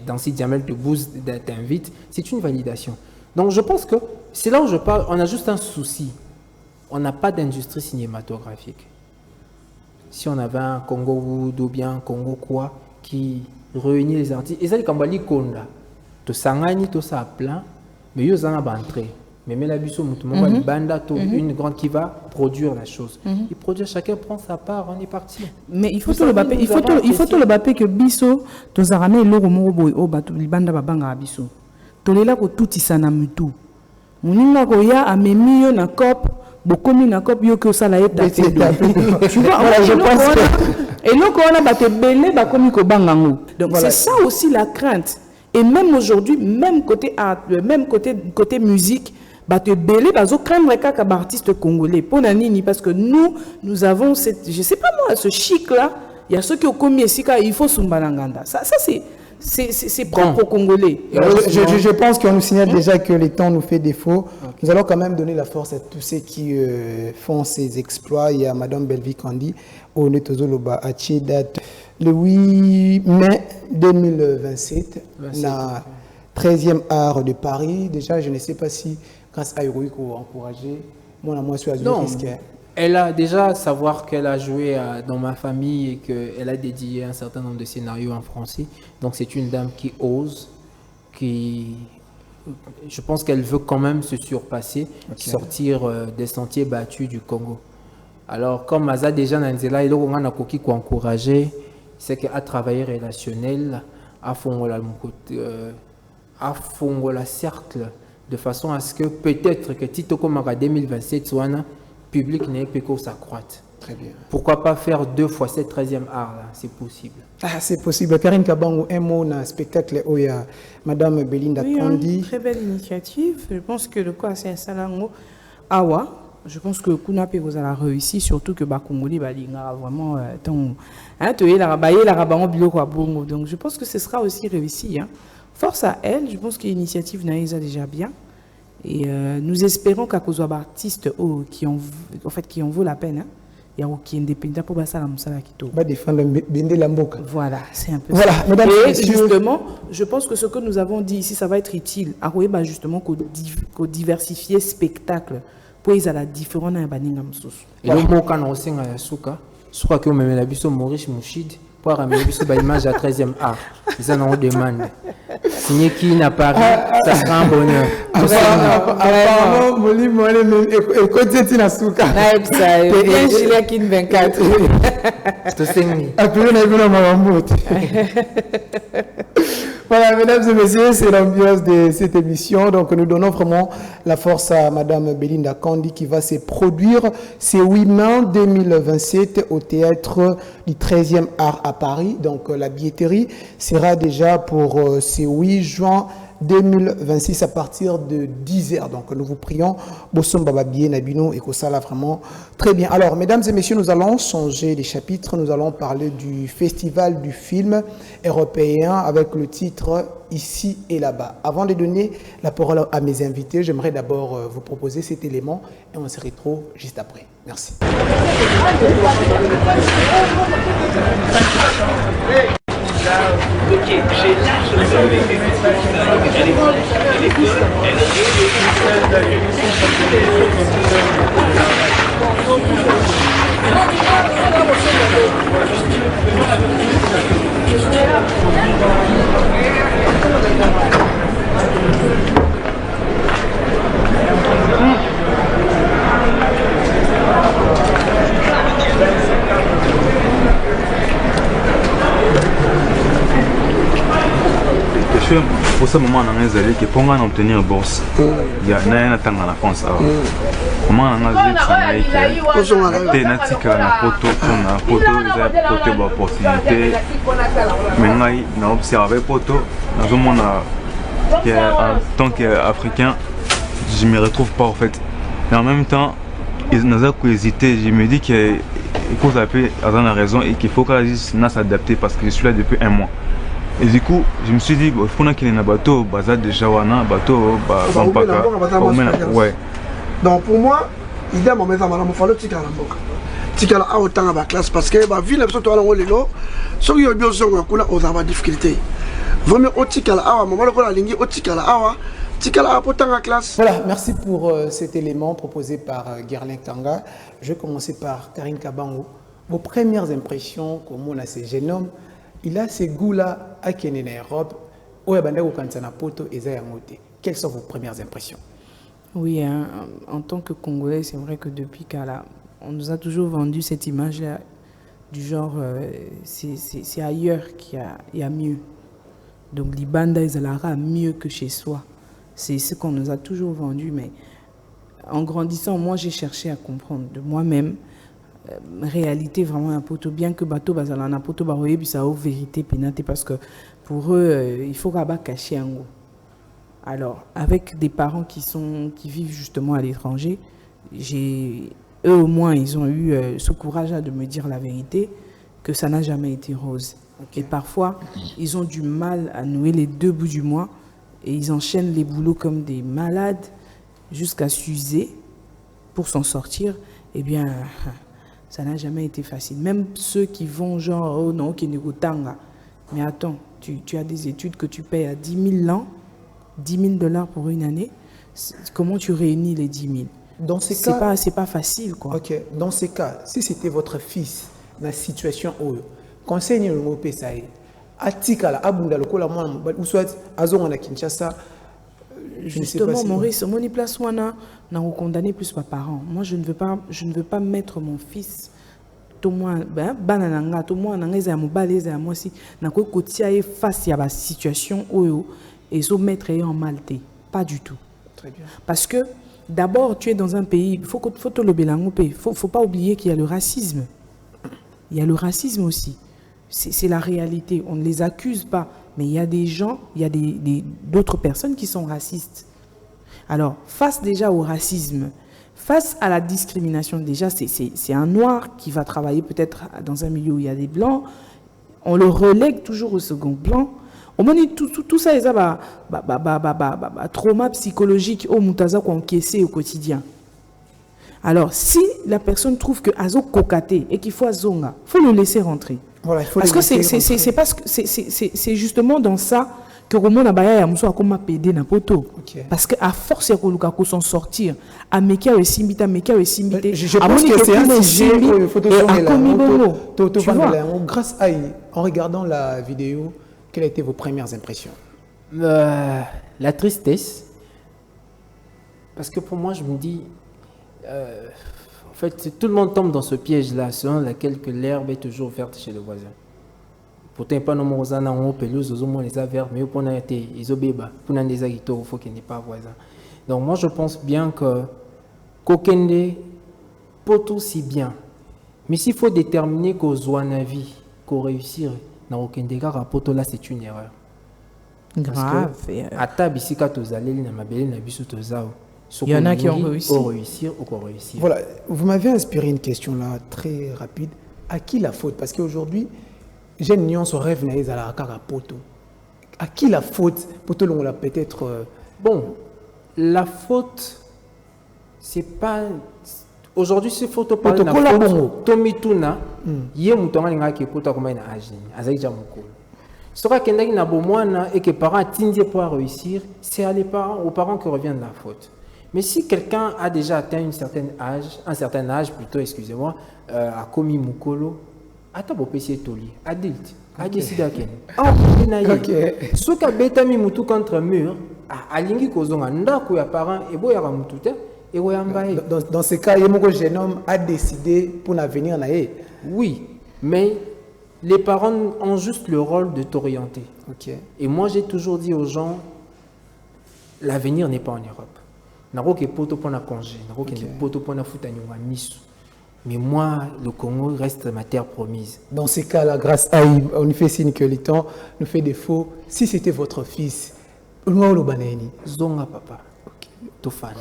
dans si Diamel te bouse, t'invite, c'est une validation. Donc, je pense que c'est là où je parle. On a juste un souci. On n'a pas d'industrie cinématographique. Si on avait un Congo Wood ou bien un Congo quoi qui réunit les artistes, et ça, les Kambali Konda, tout sangani, tout ça plein, mais ils ont un entrée. Mais la biso banda une grande qui va produire la chose. Il produit, chacun prend sa part, on est parti. Mais il faut tout le bapé, il faut tout le bapé que biso to zarame loro morobo o batu banda babanga biso. To lela ko tout isana mutu. Muninga ko ya amemi yo na cop bokomi na cop yo que ça la est tapé. Tu vois, voilà, je pense que... Et donc on a battu belé bakomi ko bangango. Donc Voilà. c'est ça aussi la crainte. Et même aujourd'hui, même côté art, même côté musique, battu belé bazo craindre kaka artiste congolais. Pour nani parce que nous avons cette, je sais pas moi, ce chic là. Il y a ceux qui ont commis ici il faut sumbalanganda. Ça c'est propre aux Congolais. Je pense qu'on nous signale déjà que le temps nous fait défaut. Nous allons quand même donner la force à tous ceux qui font ces exploits. Il y a Madame Belvi Kandi, au Netozoloba, à date le 8 mai 2027, la 13e art de Paris. Déjà, je ne sais pas si, grâce à Héroïque, ou encouragé, moi, je suis à Elle a déjà savoir qu'elle a joué dans ma famille et qu'elle a dédié un certain nombre de scénarios en français. Donc c'est une dame qui ose, je pense qu'elle veut quand même se surpasser, sortir des sentiers battus du Congo. Alors comme Maza déjà Nanzela, il a koki ko encourager, c'est qu'à travailler relationnel, à fond la cercle, de façon à ce que peut-être que Tito Komara 2027 soit public n'est pas qu'au s'accroître. Très bien. Pourquoi pas faire 2 fois cette 13e art là, c'est possible. Ah, c'est possible. Karine Kabango, un mot dans le spectacle où il y a Madame Belinda Kandi. Très belle initiative. Je pense que le quoi c'est un salango awa. Je pense que Kunape vous a réussi, surtout que Bakongoli Balinga vraiment donc je pense que ce sera aussi réussi. Hein. Force à elle, je pense que l'initiative Naïsa déjà bien. Et nous espérons qu'à cause d'artistes qui en vaut la peine, il y a qui est indépendant pour passer la Moussala Kito. Va défendre Bende Lamboka. Voilà, c'est un peu voilà, ça. Mesdames et messieurs, justement, je pense que ce que nous avons dit ici, ça va être utile. À justement qu'au diversifier spectacle pour ils à la différence dans Baninga Moussous. Et le mot quand on sait à Souka, je crois que on met la biso Maurice Mouchid pour ramener biso l'image à 13e art. Ils en ont demandé. Signé qui n'a pas ça sera un bonheur. apparemment, Moli Moli même écoutez Tina Souka. Bien Julien Kin 24. C'est ça. Après on a vu la Marambote. Voilà, mesdames et messieurs, c'est l'ambiance de cette émission. Donc, nous donnons vraiment la force à Madame Belinda Kandi qui va se produire ce 8 mai 2027 au théâtre du 13e art à Paris. Donc, la billetterie sera déjà pour ce 8 juin 2026 à partir de 10h. Donc, nous vous prions. Bossom Baba Bien Nabino et Kosala vraiment très bien. Alors, mesdames et messieurs, nous allons changer les chapitres. Nous allons parler du festival du film européen avec le titre Ici et là-bas. Avant de donner la parole à mes invités, j'aimerais d'abord vous proposer cet élément et on se retrouve juste après. Merci. Pour ce moment, on a dit que pour obtenir une bourse, il y a un temps en France. Comment on a dit que tu as photo d'opportunité, mais on a observé photo. En tant qu'Africain, je ne me retrouve pas en fait. Et en même temps, ils n'ont pas hésité. Je me dis qu'il faut avoir raison et qu'il faut s'adapter parce que je suis là depuis 1 mois. Et du coup, je me suis dit, il faut qu'il y ait un bateau, bazar de Shawana, bateau, ouais. Donc pour moi, idem en mettant il faut le ticket à la boca. Ticket à autant à la classe parce que la ville est surtout à l'eau. Ceux qui ont bien besoin de avoir difficulté. Vraiment au ticket à la maman le ligne au ticket à la ticket à autant à classe. Voilà, merci pour cet élément proposé par Gerlin Kanga. Je vais commencer par Karine Kabango. Vos premières impressions comme on a ces jeunes hommes. Il a ce goût-là à Kenya en Europe. Quelles sont vos premières impressions? Oui, hein, en tant que Congolais, c'est vrai que depuis Kala, on nous a toujours vendu cette image-là du genre, c'est ailleurs qu'il y a mieux. Donc, les bandes, ils mieux que chez soi. C'est ce qu'on nous a toujours vendu, mais en grandissant, moi j'ai cherché à comprendre de moi-même réalité vraiment un poteau, bien que bateau bazala un poteau baroye puis ça vérité pénate parce que pour eux il faut qu'à cacher un go. Alors avec des parents qui vivent justement à l'étranger, eux au moins ils ont eu ce courage de me dire la vérité que ça n'a jamais été rose. Et parfois ils ont du mal à nouer les deux bouts du mois et ils enchaînent les boulots comme des malades jusqu'à s'user pour s'en sortir. Eh bien ça n'a jamais été facile. Même ceux qui vont genre, oh non, qui n'est tanga. Mais attends, tu as des études que tu payes à 10 000 ans, $10 000 pour une année. Comment tu réunis les 10 000? Dans ces cas, c'est pas facile, quoi. Ok. Dans ces cas, si c'était votre fils, dans la situation où, conseil le mot pesaï, atikala abunda le kola moi ou soit azon à Kinshasa. Justement, Maurice, mon place wana n'a condamné plus mes parents. Moi, je ne veux pas mettre mon fils tout moi banananga tout moi nanga za mobaleza moi si na ko kotia face à la situation où et so mettre en malté, pas du tout. Très bien. Parce que d'abord, tu es dans un pays, faut te le bélangoupé, faut pas oublier qu'il y a le racisme. Il y a le racisme aussi. C'est la réalité, on ne les accuse pas. Mais il y a des gens, il y a d'autres personnes qui sont racistes. Alors, face déjà au racisme, face à la discrimination, déjà, c'est un noir qui va travailler peut-être dans un milieu où il y a des blancs. On le relègue toujours au second plan. Au moins, tout ça, c'est un trauma psychologique au Moutaza qu'on encaisse au quotidien. Alors, si la personne trouve que Azo kokaté et qu'il faut Azonga, il faut le laisser rentrer. Voilà, parce que c'est justement dans ça que Roman Abaya a muso akoma pédé na poto. Parce que à force ya koluka ko s'en sortir, a mekia we simbita je pense que c'est un sujet où il faut grâce à en regardant la vidéo, quelles étaient vos premières impressions? La tristesse, parce que pour moi je me dis en fait, tout le monde tombe dans ce piège-là, selon lequel l'herbe est toujours verte chez le voisin. Pourtant, pas nos mots en haut, pelouse, aux moins les verts, mais pour n'a été, ils obéba, pour n'a des agitaux, il faut qu'il n'y ait pas voisin. Donc, moi, je pense bien que Kokende peut aussi bien. Mais s'il faut déterminer qu'au Zouanavi, qu'au réussir, dans Kokende, car poto là, c'est une erreur. Grave. À table ici, quand vous allez, dans ma belle, dans la il y en a qui ont réussi. Voilà, vous m'avez inspiré une question là, très rapide. À qui la faute? Parce qu'aujourd'hui, j'ai une nuance au rêve naïs à la poto. À qui la faute? Poto, on l'a peut-être. Bon, la faute, c'est pas. Aujourd'hui, c'est faute pas de la faute. Tomi Tuna, yé moutonga linga qui poto comme une agine. Azaïja mokolo. Ce sera qu'il y a un et que les parents atteignent pour réussir, c'est aux parents que revient la faute. Mais si quelqu'un a déjà atteint un certain âge plutôt, excusez-moi, a commis Mukolo, attends, vous pouvez toli, adulte, a décidé à quel. Ce qui a bêta mis Moutou contre mur, a lingi kozonga, ndako ya parents et boya ramutute, et woyambaye. Dans ce cas, le jeune homme a décidé pour l'avenir. Oui, mais les parents ont juste le rôle de t'orienter. Et moi, j'ai toujours dit aux gens, l'avenir n'est pas en Europe. Mais moi, le Congo reste ma terre promise. Dans ces cas-là, grâce à on fait signe que le temps nous fait défaut. Si c'était votre fils, Zonga papa, Tofan,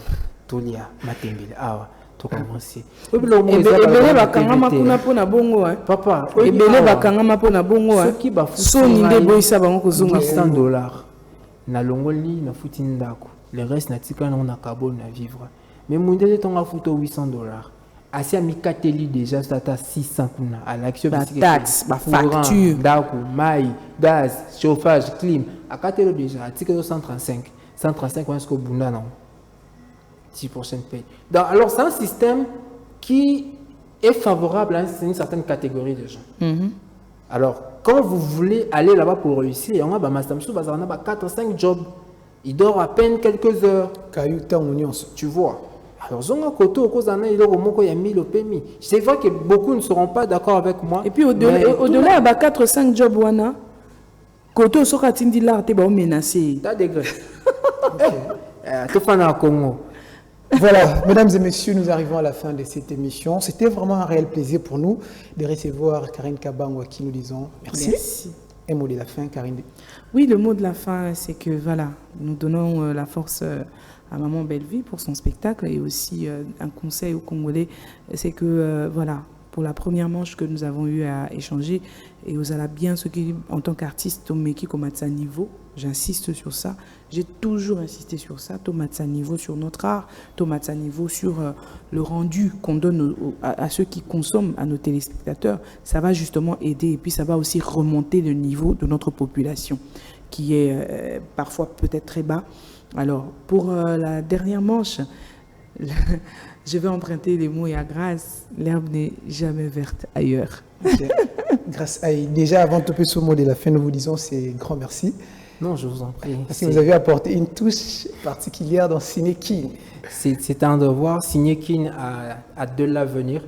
Tolia, Matembele, Awa, tout commencer. Ebele bakanga kuna pona bongo papa, ebele bakanga pona bongo so ninde boyisa bango kozonga $100 na longoli na futi ndako. Le reste na tika na carbone à vivre. Mais mon délai ton a foutu $800. Assez à Mikateli déjà ça t'a 600 kuna à l'action taxe, facture, d'accord, maille, gaz, chauffage, clim. À 4 déjà, à tika 135 on est-ce que bunda non 6% paye. Donc alors c'est un système qui est favorable à une certaine catégorie de gens. Alors quand vous voulez aller là-bas pour réussir, on a Mastamsou bazana 4-5 jobs. Il dort à peine quelques heures. Tu vois. Alors, c'est vrai que beaucoup ne seront pas d'accord avec moi. Et puis, au-delà, il y a 4-5 jobs. Koto soka tindi l'art, tu es menacé. T'as des degrés. Tu fais un Congo. Voilà, mesdames et messieurs, nous arrivons à la fin de cette émission. C'était vraiment un réel plaisir pour nous de recevoir Karine Kabangwa qui nous disons merci. Merci. Un mot de la fin, Karine. Oui, le mot de la fin, c'est que voilà, nous donnons la force à Maman Belleville pour son spectacle et aussi un conseil aux Congolais, c'est que voilà, pour la première manche que nous avons eu à échanger, et aux ala bien ce qui, en tant qu'artiste, Tomeki Komatsa niveau, j'insiste sur ça, j'ai toujours insisté sur ça, Tomatsa niveau sur notre art, Tomatsa niveau sur le rendu qu'on donne à ceux qui consomment, à nos téléspectateurs, ça va justement aider et puis ça va aussi remonter le niveau de notre population qui est parfois peut-être très bas. Alors, pour la dernière manche, je vais emprunter les mots à grâce, l'herbe n'est jamais verte ailleurs. Okay. Grâce à déjà, avant de topper ce mot de la fin, nous vous disons c'est grand merci. Non, je vous en prie. Parce que vous avez apporté une touche particulière dans Cinekin. C'est un devoir. Cinekin a de l'avenir.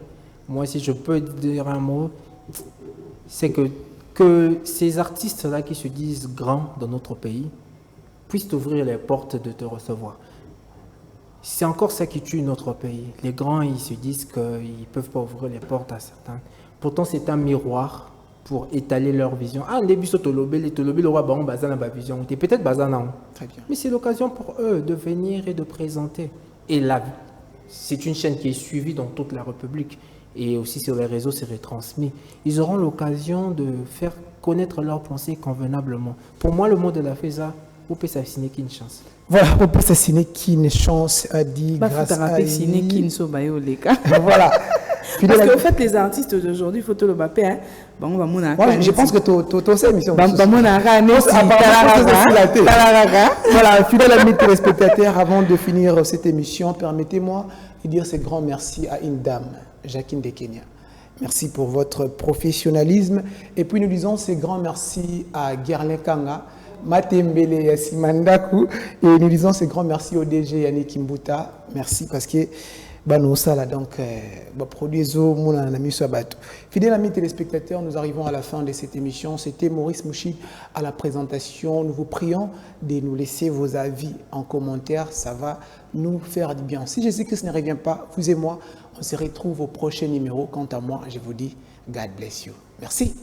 Moi, si je peux dire un mot, c'est que ces artistes-là qui se disent grands dans notre pays puissent ouvrir les portes de te recevoir. C'est encore ça qui tue notre pays. Les grands, ils se disent qu'ils ne peuvent pas ouvrir les portes à certains. Pourtant, c'est un miroir pour étaler leur vision. Ah, on début le roi baron bazana ba vision. Peut-être bazana. Très bien. Mais c'est l'occasion pour eux de venir et de présenter. Et là, c'est une chaîne qui est suivie dans toute la République et aussi sur les réseaux, c'est retransmis. Ils auront l'occasion de faire connaître leurs pensées convenablement. Pour moi, le mot de la FESA, vous pouvez s'assigner qu'une chance. Voilà, on peut s'assigner qu'une chance a dit grâce à lui. Voilà. Parce qu'en fait, les artistes d'aujourd'hui, il faut te le bapper. Hein. Bon, ouais, je pense que tu sais émission. Voilà, fidèles amis téléspectateurs, avant de finir cette émission, permettez-moi de dire ce grand merci à une dame, Jacqueline de Kenya. Merci pour votre professionnalisme. Et puis nous disons ce grand merci à Gerlin Kanga, Matembele Simandaku. Et nous disons ce grand merci au DG Yannick Kimbuta. Merci parce que nous sommes donc produisons mon ami Sabato. Fidèles amis téléspectateurs, nous arrivons à la fin de cette émission. C'était Maurice Mouchi à la présentation. Nous vous prions de nous laisser vos avis en commentaire. Ça va nous faire du bien. Si je sais que ce ne revient pas, vous et moi, on se retrouve au prochain numéro. Quant à moi, je vous dis God bless you. Merci.